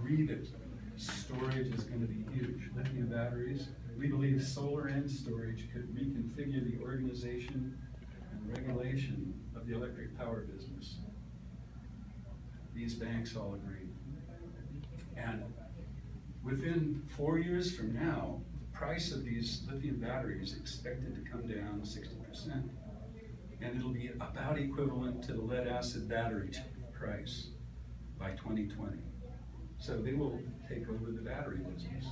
agree that storage is going to be huge. Lithium batteries, we believe solar and storage could reconfigure the organization and regulation of the electric power business. These banks all agree. And within 4 years from now, the price of these lithium batteries is expected to come down 60%. And it'll be about equivalent to the lead acid battery price by 2020. So they will take over the battery business.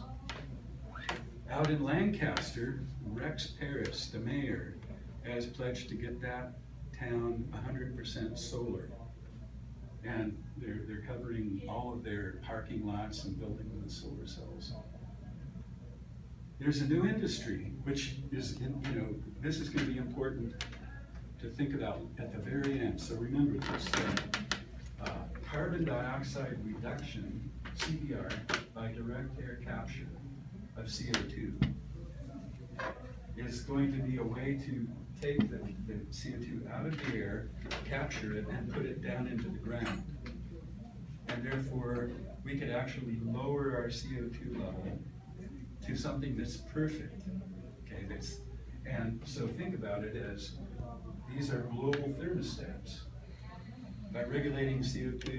Out in Lancaster, Rex Paris, the mayor, has pledged to get that town 100% solar. And they're covering all of their parking lots and building them with solar cells. There's a new industry, which is, this is going to be important to think about at the very end. So remember this, carbon dioxide reduction, CDR, by direct air capture of CO2 is going to be a way to take the CO2 out of the air, capture it, and put it down into the ground. And therefore, we could actually lower our CO2 level to something that's perfect. Okay, and so think about it as these are global thermostats. By regulating CO2,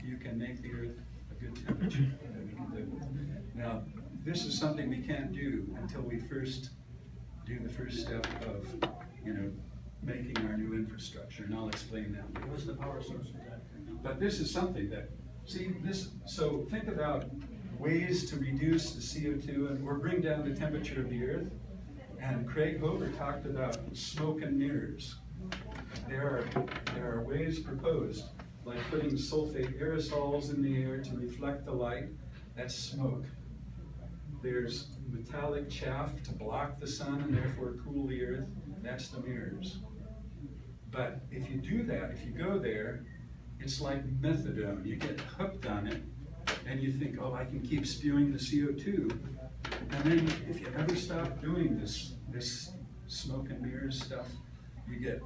you can make the Earth a good temperature that we can live with. Now, this is something we can't do until we first do the first step of, making our new infrastructure, and I'll explain that. What's the power source for that? But this is something that, so think about ways to reduce the CO2 or bring down the temperature of the Earth. And Craig Hover talked about smoke and mirrors. There are ways proposed, like putting sulfate aerosols in the air to reflect the light. That's smoke. There's metallic chaff to block the sun and therefore cool the Earth. That's the mirrors. But if you do that, if you go there, it's like methadone. You get hooked on it, and you think, oh, I can keep spewing the CO2. And then if you ever stop doing this smoke and mirrors stuff, you get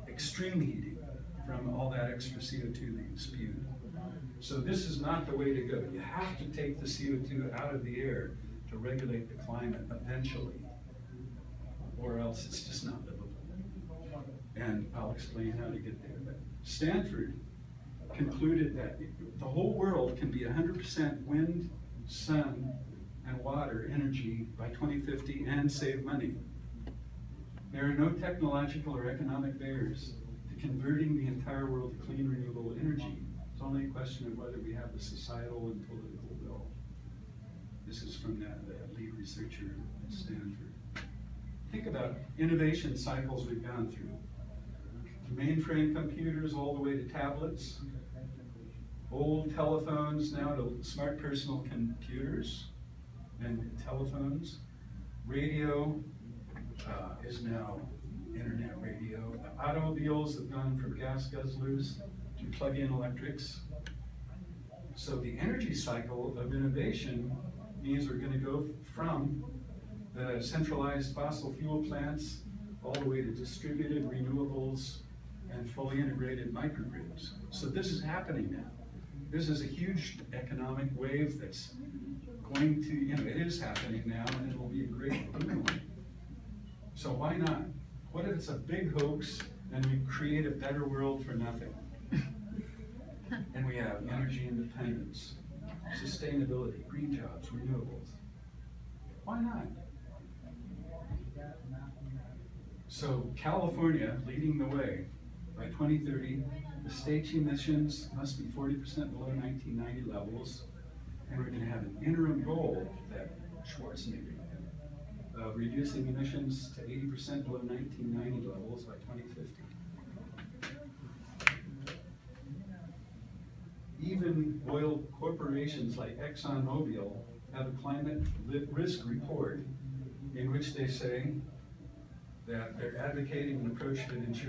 extreme heating from all that extra CO2 that you spewed. So this is not the way to go. You have to take the CO2 out of the air to regulate the climate eventually, or else it's just not livable. And I'll explain how to get there. But Stanford concluded that the whole world can be 100% wind, sun, and water energy by 2050 and save money. There are no technological or economic barriers to converting the entire world to clean, renewable energy. It's only a question of whether we have the societal and political will. This is from that lead researcher at Stanford. Think about innovation cycles we've gone through. Mainframe computers all the way to tablets, old telephones now to smart personal computers and telephones. Radio is now internet radio. Automobiles have gone from gas guzzlers to plug-in electrics. So the energy cycle of innovation means we're going to go from the centralized fossil fuel plants all the way to distributed renewables and fully integrated microgrids. So this is happening now. This is a huge economic wave that's going to, it is happening now, and it will be a great boom. So why not? What if it's a big hoax and we create a better world for nothing? And we have energy independence, sustainability, green jobs, renewables. Why not? So California leading the way. By 2030, the state's emissions must be 40% below 1990 levels, and we're going to have an interim goal that Schwarzenegger had of reducing emissions to 80% below 1990 levels by 2050. Even oil corporations like ExxonMobil have a climate risk report in which they say that they're advocating an approach that ensures